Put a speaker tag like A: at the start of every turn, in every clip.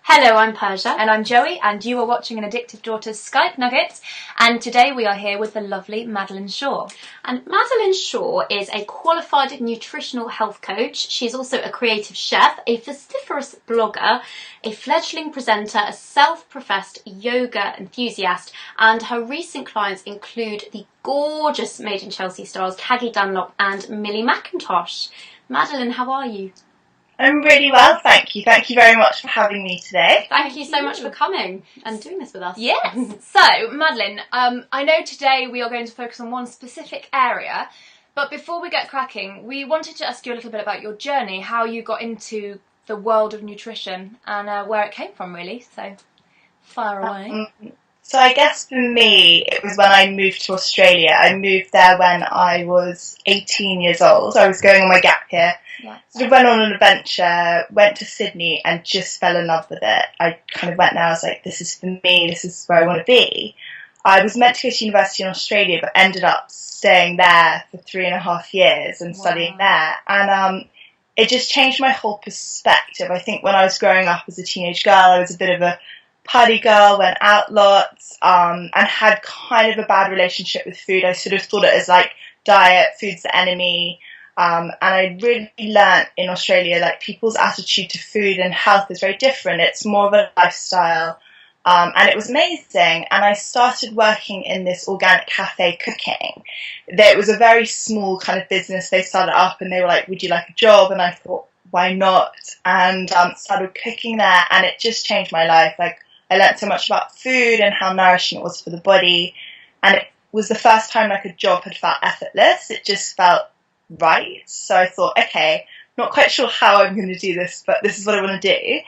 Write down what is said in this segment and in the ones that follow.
A: Hello, I'm Persia.
B: And I'm Joey, and you are watching an Addictive Daughter's Skype Nugget. And today we are here with the lovely Madeleine Shaw.
A: And Madeleine Shaw is a qualified nutritional health coach. She's also a creative chef, a vociferous blogger, a fledgling presenter, a self-professed yoga enthusiast, and her recent clients include the gorgeous Made in Chelsea stars Caggie Dunlop and Millie Mackintosh. Madeleine, how are you?
C: I'm really well, thank you. Thank you very much for having me today.
A: Thank you so much for coming and doing this with us.
B: Yes. So, Madeleine, I know today we are going to focus on one specific area, but before we get cracking, we wanted to ask you a little bit about your journey, how you got into the world of nutrition and where it came from, really. So, fire away.
C: So I guess for me, it was when I moved to Australia. I moved there when I was 18 years old. I was going on my gap year.
B: Yeah.
C: Sort of went on an adventure, went to Sydney and just fell in love with it. I kind of went there, I was like, this is for me, this is where I want to be. I was meant to go to university in Australia, but ended up staying there for 3.5 years and studying there. And it just changed my whole perspective. I think when I was growing up as a teenage girl, I was a bit of a party girl, went out lots, and had kind of a bad relationship with food. I sort of thought it as like diet, food's the enemy. And I really learnt in Australia, like people's attitude to food and health is very different. It's more of a lifestyle. And it was amazing. And I started working in this organic cafe cooking. It was a very small kind of business. They started up and they were like, would you like a job? And I thought, why not? And started cooking there, and it just changed my life. Like, I learnt so much about food and how nourishing it was for the body. And it was the first time like a job had felt effortless. It just felt right. So I thought, okay, not quite sure how I'm going to do this, but this is what I want to do.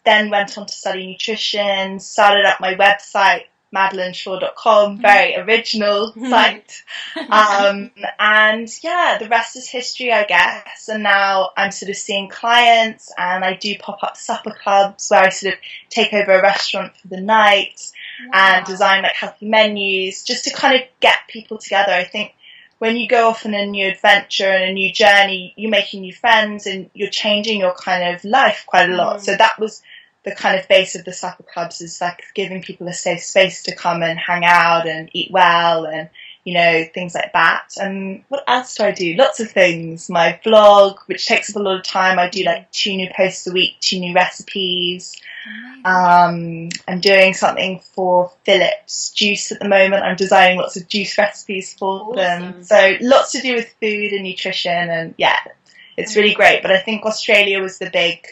C: Then went on to study nutrition, started up my website, madeleineshaw.com, very original site. And yeah, the rest is history, I guess. And now I'm sort of seeing clients, and I do pop-up supper clubs where I sort of take over a restaurant for the night and design like healthy menus just to kind of get people together. I think when you go off on a new adventure and a new journey, you're making new friends and you're changing your kind of life quite a lot. So that was the kind of base of the supper clubs, is like giving people a safe space to come and hang out and eat well and, you know, things like that. And what else do I do? Lots of things. My blog, which takes up a lot of time. I do like 2 new posts a week, 2 new recipes. I'm doing something for Philip's Juice at the moment. I'm designing lots of juice recipes for them. So lots to do with food and nutrition, and yeah, it's really great. But I think Australia was the big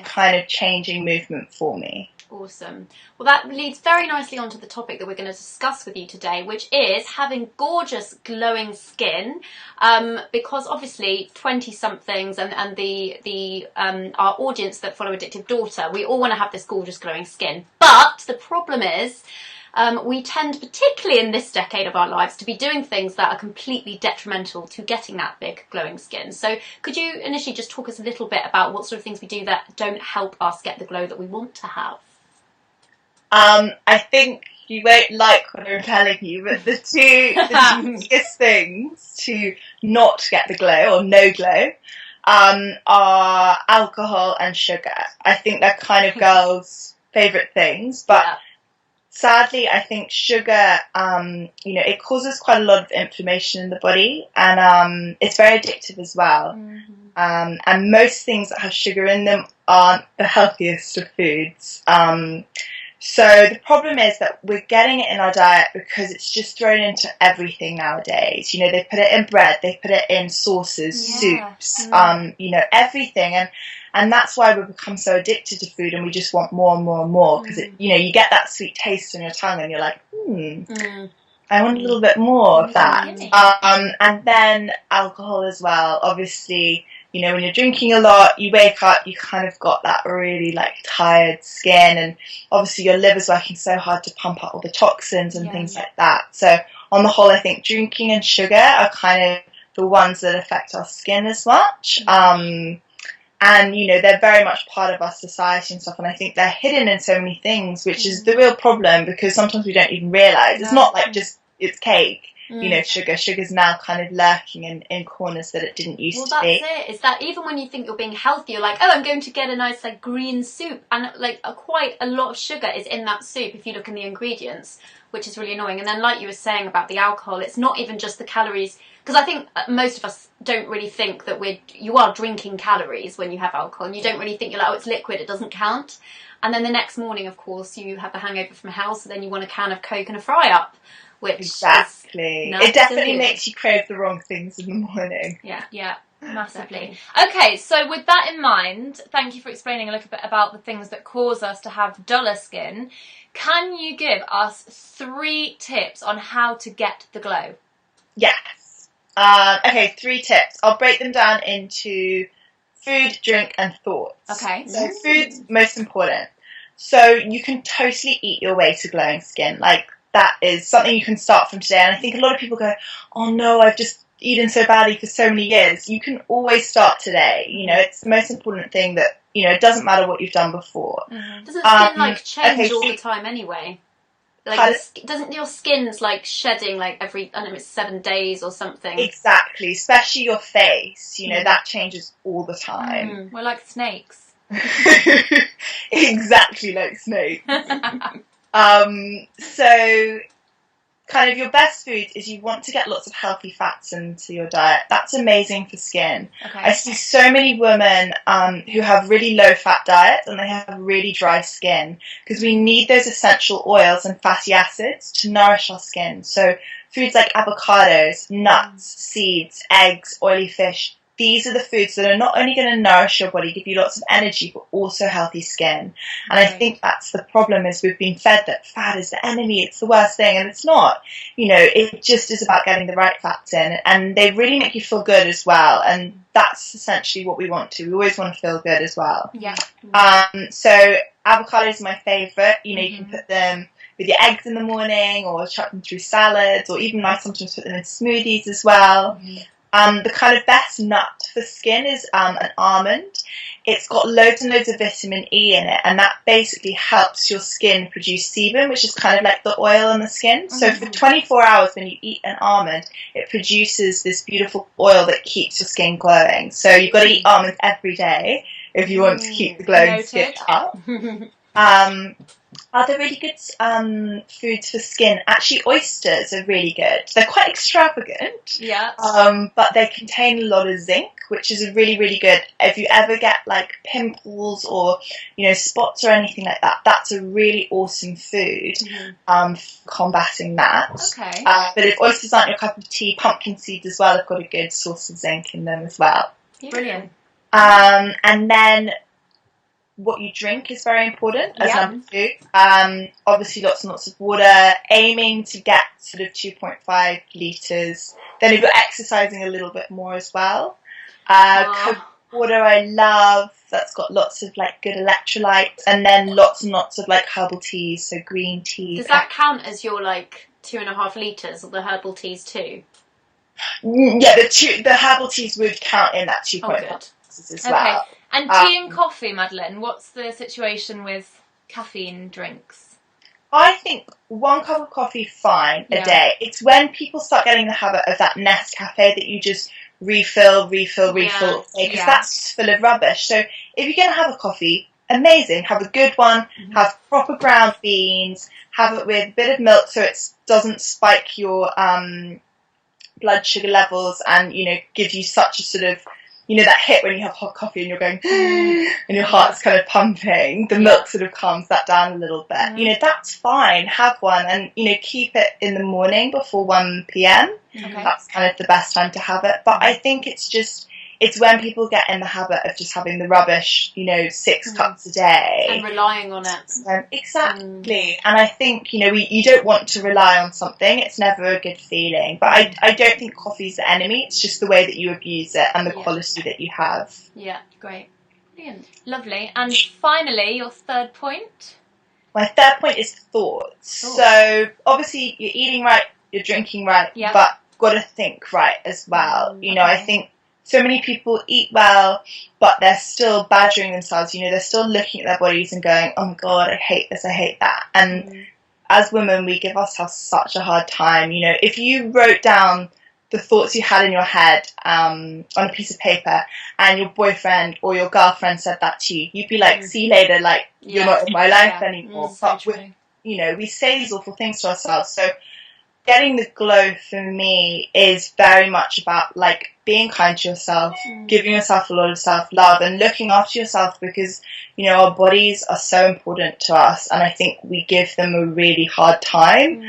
C: kind of changing movement for me.
A: Awesome. Well, that leads very nicely onto the topic that we're going to discuss with you today, which is having gorgeous glowing skin, because obviously 20-somethings and the our audience that follow Addictive Daughter, we all want to have this gorgeous glowing skin. But the problem is we tend, particularly in this decade of our lives, to be doing things that are completely detrimental to getting that big glowing skin. So could you initially just talk us a little bit about what sort of things we do that don't help us get the glow that we want to have?
C: I think you won't like what I'm telling you, but the two biggest things to not get the glow or no glow are alcohol and sugar. I think they're kind of girls' favourite things, but sadly, I think sugar, you know, it causes quite a lot of inflammation in the body, and it's very addictive as well. And most things that have sugar in them aren't the healthiest of foods. So the problem is that we're getting it in our diet because it's just thrown into everything nowadays. You know, they put it in bread, they put it in sauces, soups, you know, everything. And that's why we've become so addicted to food, and we just want more and more and more, because, you know, you get that sweet taste on your tongue and you're like, I want a little bit more of that. And then alcohol as well. Obviously, you know, when you're drinking a lot, you wake up, you kind of got that really like tired skin, and obviously your liver's working so hard to pump out all the toxins and things like that. So on the whole, I think drinking and sugar are kind of the ones that affect our skin as much. And, you know, they're very much part of our society and stuff, and I think they're hidden in so many things, which is the real problem, because sometimes we don't even realise. It's not like just, it's cake. Sugar's now kind of lurking in corners that it didn't used to be.
A: Well, that's it. Is that even when you think you're being healthy, you're like, oh, I'm going to get a nice like green soup, and like quite a lot of sugar is in that soup if you look in the ingredients, which is really annoying. And then, like you were saying about the alcohol, it's not even just the calories, because I think most of us don't really think that you are drinking calories when you have alcohol, and you don't really think, you're like, oh, it's liquid, it doesn't count. And then the next morning, of course, you have the hangover from hell, so then you want a can of Coke and a fry up. Which
C: exactly. It definitely makes you crave the wrong things in the morning.
B: Yeah, massively. Okay, so with that in mind, thank you for explaining a little bit about the things that cause us to have duller skin. Can you give us 3 tips on how to get the glow?
C: Yes. Okay, 3 tips. I'll break them down into food, drink, and thoughts.
B: Okay.
C: So food's most important. So you can totally eat your way to glowing skin. Like, that is something you can start from today. And I think a lot of people go, oh no, I've just eaten so badly for so many years. You can always start today. It's the most important thing that, it doesn't matter what you've done before.
A: Mm-hmm. Doesn't skin change all the time anyway? Like, doesn't your skin's like shedding like every, I don't know, it's 7 days or something?
C: Exactly, especially your face. That changes all the time.
B: We're like snakes.
C: Exactly like snakes. So kind of your best food is you want to get lots of healthy fats into your diet. That's amazing for skin.
B: Okay.
C: I see so many women who have really low fat diets and they have really dry skin because we need those essential oils and fatty acids to nourish our skin. So foods like avocados, nuts, seeds, eggs, oily fish, these are the foods that are not only going to nourish your body, give you lots of energy, but also healthy skin. And I think that's the problem, is we've been fed that fat is the enemy, it's the worst thing, and it's not. It just is about getting the right fats in, and they really make you feel good as well. And that's essentially what we want to. We always want to feel good as well.
B: Yeah.
C: So avocados are my favourite. You can put them with your eggs in the morning, or chuck them through salads, or even I sometimes put them in smoothies as well.
B: Mm-hmm.
C: The kind of best nut for skin is an almond. It's got loads and loads of vitamin E in it, and that basically helps your skin produce sebum, which is kind of like the oil in the skin. Mm-hmm. So for 24 hours when you eat an almond, it produces this beautiful oil that keeps your skin glowing. So you've got to eat almonds every day if you want to keep the glowing skin up. Other really good foods for skin, actually oysters are really good. They're quite extravagant, but they contain a lot of zinc, which is really, really good. If you ever get like pimples or spots or anything like that, that's a really awesome food for combating that.
B: Okay.
C: But if oysters aren't your cup of tea, pumpkin seeds as well have got a good source of zinc in them as well.
B: Brilliant.
C: And then what you drink is very important as number 2. Obviously lots and lots of water, aiming to get sort of 2.5 litres. Then if you're exercising a little bit more as well. Coconut water I love, that's got lots of like good electrolytes, and then lots and lots of like herbal teas, so green tea.
A: Does that count as your like 2.5 litres of the herbal teas too?
C: Yeah, the herbal teas would count in that 2.5 as well.
B: And tea and coffee, Madeleine, what's the situation with caffeine drinks?
C: I think 1 cup of coffee, fine, a day. It's when people start getting the habit of that Nescafe that you just refill, because that's just full of rubbish. So if you're going to have a coffee, amazing, have a good one, have proper ground beans, have it with a bit of milk so it doesn't spike your blood sugar levels and, give you such a sort of, that hit when you have hot coffee and you're going, and your heart's kind of pumping. The milk sort of calms that down a little bit. That's fine. Have one and, keep it in the morning before 1 p.m.
B: Okay.
C: That's kind of the best time to have it. But I think it's when people get in the habit of just having the rubbish, 6 cups a day.
A: And relying on it.
C: Exactly. And I think, you don't want to rely on something. It's never a good feeling. But I don't think coffee's the enemy. It's just the way that you abuse it and the quality that you have.
B: Yeah, great. Brilliant. Lovely. And finally, your 3rd point?
C: My 3rd point is thoughts. So obviously you're eating right, you're drinking right, but got to think right as well. I think so many people eat well, but they're still badgering themselves. They're still looking at their bodies and going, oh my God, I hate this, I hate that. And as women, we give ourselves such a hard time. You know, if you wrote down the thoughts you had in your head on a piece of paper, and your boyfriend or your girlfriend said that to you, you'd be like, see you later, like, you're not in my life anymore. But you know, we say these awful things to ourselves. So getting the glow for me is very much about like being kind to yourself, giving yourself a lot of self-love and looking after yourself, because, you know, our bodies are so important to us, and I think we give them a really hard time,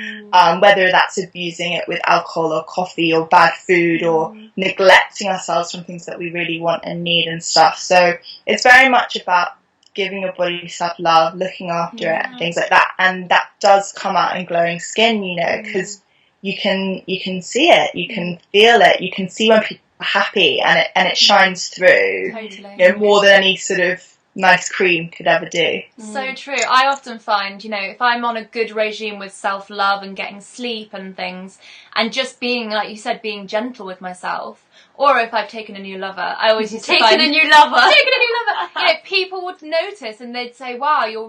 C: whether that's abusing it with alcohol or coffee or bad food or neglecting ourselves from things that we really want and need and stuff. So it's very much about giving your body self-love, looking after it, things like that, and that does come out in glowing skin, you know, because you can see it, you can feel it, you can see when people are happy, and it shines through, you know, more than any sort of nice cream could ever do.
B: So true. I often find, you know, if I'm on a good regime with self-love and getting sleep and things, and just being, like you said, being gentle with myself, or if I've taken a new lover, I always used to find...
A: Taken a new lover!
B: You know, people would notice and they'd say, wow, you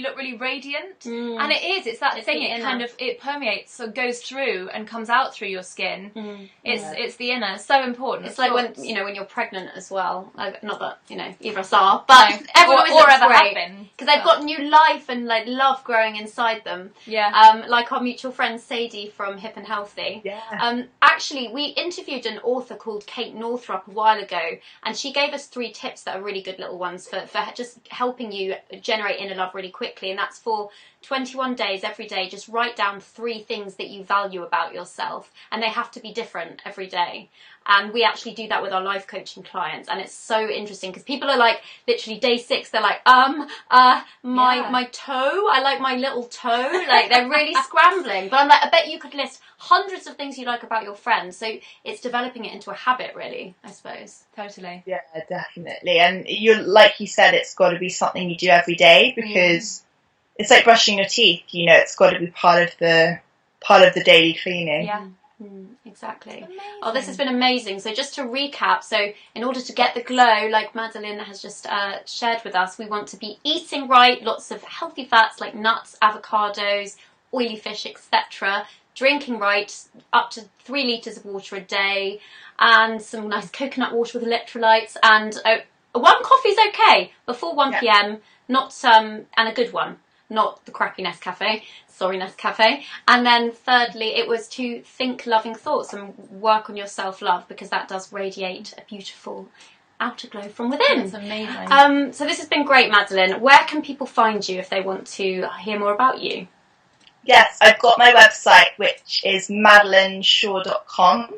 B: look really radiant. And it is, it's that thing, it kind of, it permeates, so goes through and comes out through your skin. It's the inner, so important.
A: It's like when, you know, when you're pregnant as well. Not that, you know, either of us are, but everyone
B: or ever
A: great.
B: have been.
A: Because they've got new life and like love growing inside them.
B: Yeah.
A: Like our mutual friend Sadie from Hip and Healthy.
C: Yeah.
A: Actually, we interviewed an author called Kate Northrup a while ago, and she gave us 3 tips that are really good little ones for just helping you generate inner love really quickly. And that's for 21 days, every day, just write down 3 things that you value about yourself, and they have to be different every day. And we actually do that with our life coaching clients, and it's so interesting because people are like, literally day 6, they're like, my toe, I like my little toe, like they're really scrambling. But I'm like, I bet you could list hundreds of things you like about your friends. So it's developing it into a habit, really, I suppose.
B: Totally.
C: Yeah, definitely. And you're, like you said, it's got to be something you do every day, because it's like brushing your teeth, you know, it's got to be part of the daily cleaning.
B: Yeah.
A: Exactly. Oh, this has been amazing. So just to recap, so in order to get the glow, like Madeleine has just shared with us, we want to be eating right, lots of healthy fats like nuts, avocados, oily fish, etc. Drinking right, up to 3 litres of water a day, and some nice coconut water with electrolytes, and 1 coffee's okay before 1 p.m, not and a good one, not the crappy Nescafe. Sorry, Nescafe. And then thirdly, it was to think loving thoughts and work on your self-love, because that does radiate a beautiful outer glow from within.
B: That's amazing.
A: So this has been great, Madeleine. Where can people find you if they want to hear more about you?
C: Yes, I've got my website, which is madeleineshaw.com.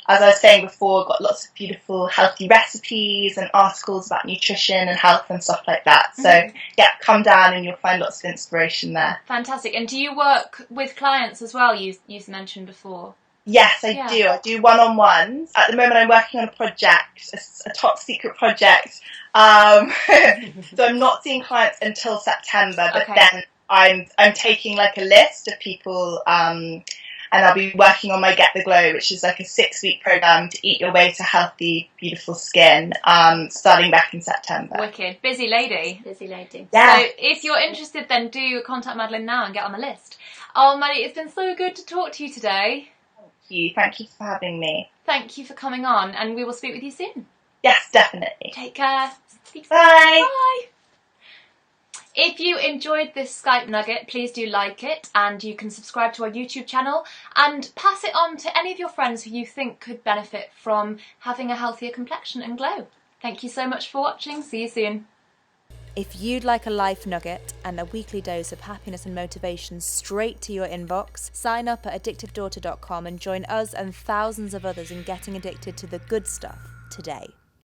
C: As I was saying before, I've got lots of beautiful healthy recipes and articles about nutrition and health and stuff like that. So yeah, come down and you'll find lots of inspiration there.
B: Fantastic. And do you work with clients as well, you mentioned before?
C: Yes, I do. I do one-on-ones. At the moment I'm working on a project, a top secret project. So I'm not seeing clients until September, but then I'm taking like a list of people, and I'll be working on my Get the Glow, which is like a 6-week program to eat your way to healthy, beautiful skin, starting back in September.
B: Wicked. Busy lady.
A: Busy lady.
C: Yeah.
B: So if you're interested, then do contact Madeleine now and get on the list. Oh, Maddie, it's been so good to talk to you today.
C: Thank you for having me.
B: Thank you for coming on, and we will speak with you soon.
C: Yes, definitely.
B: Take care. Speak soon.
C: Bye.
B: Bye. If you enjoyed this Skype Nugget, please do like it, and you can subscribe to our YouTube channel and pass it on to any of your friends who you think could benefit from having a healthier complexion and glow. Thank you so much for watching. See you soon.
D: If you'd like a life nugget and a weekly dose of happiness and motivation straight to your inbox, sign up at addictive-daughter.com and join us and thousands of others in getting addicted to the good stuff today.